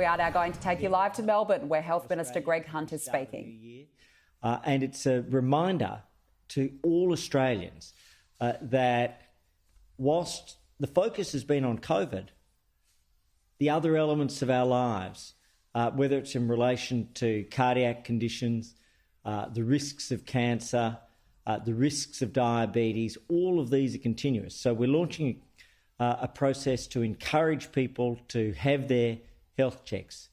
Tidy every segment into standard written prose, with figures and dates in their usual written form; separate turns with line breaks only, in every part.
We are now going to take you live to Melbourne, where Health Minister Greg Hunt is speaking.
And it's a reminder to all Australians that whilst the focus has been on COVID, the other elements of our lives, whether it's in relation to cardiac conditions, the risks of cancer, the risks of diabetes, all of these are continuous. So we're launching a process to encourage people to have their health checks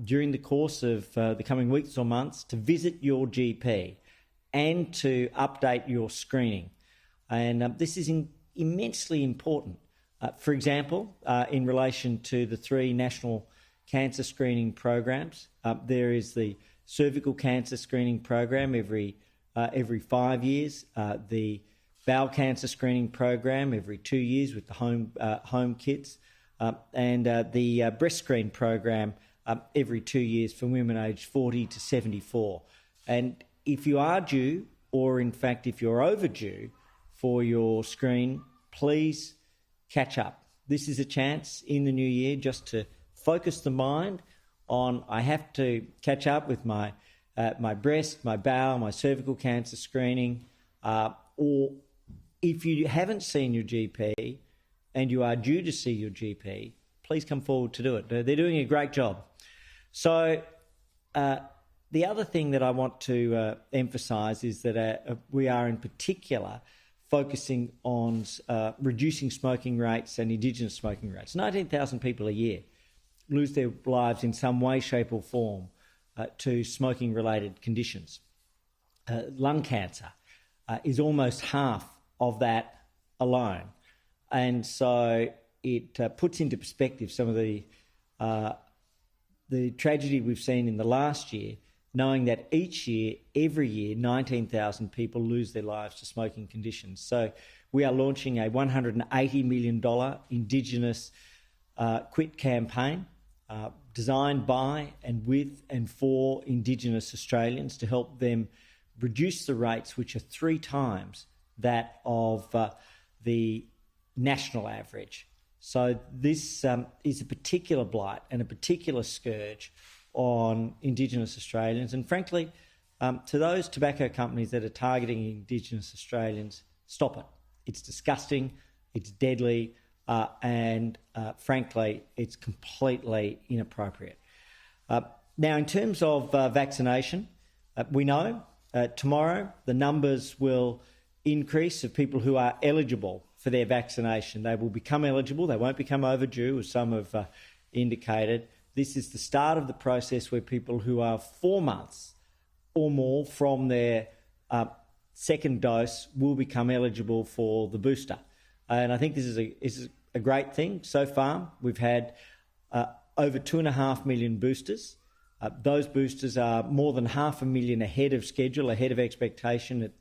during the course of the coming weeks or months, to visit your GP and to update your screening. And this is immensely important. For example, in relation to the 3 national cancer screening programs, there is the cervical cancer screening program every 5 years, the bowel cancer screening program every 2 years with the home kits, and the breast screen program every 2 years for women aged 40 to 74. And if you are due, or in fact if you're overdue for your screen, please catch up. This is a chance in the new year just to focus the mind on, I have to catch up with my breast, my bowel, my cervical cancer screening, or if you haven't seen your GP and you are due to see your GP, please come forward to do it. They're doing a great job. So the other thing that I want to emphasise is that we are in particular focusing on reducing smoking rates and Indigenous smoking rates. 19,000 people a year lose their lives in some way, shape or form to smoking-related conditions. Lung cancer is almost half of that alone. And so it puts into perspective some of the tragedy we've seen in the last year, knowing that each year, every year, 19,000 people lose their lives to smoking conditions. So we are launching a $180 million Indigenous Quit campaign designed by and with and for Indigenous Australians to help them reduce the rates, which are 3 times that of the national average. So this is a particular blight and a particular scourge on Indigenous Australians. And frankly, to those tobacco companies that are targeting Indigenous Australians, stop it. It's disgusting, it's deadly, and frankly, it's completely inappropriate. Now, in terms of vaccination, we know tomorrow the numbers will increase of people who are eligible for their vaccination. They will become eligible. They won't become overdue, as some have indicated. This is the start of the process where people who are 4 months or more from their second dose will become eligible for the booster. And I think this is a great thing. So far, we've had over 2.5 million boosters. Those boosters are more than 500,000 ahead of schedule, ahead of expectation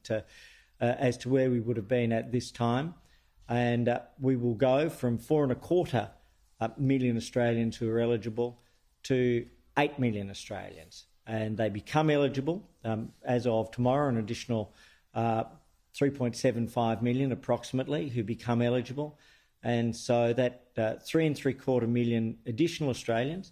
as to where we would have been at this time. And we will go from 4.25 million Australians who are eligible to 8 million Australians. And they become eligible as of tomorrow, an additional 3.75 million approximately who become eligible. And so that 3.75 million additional Australians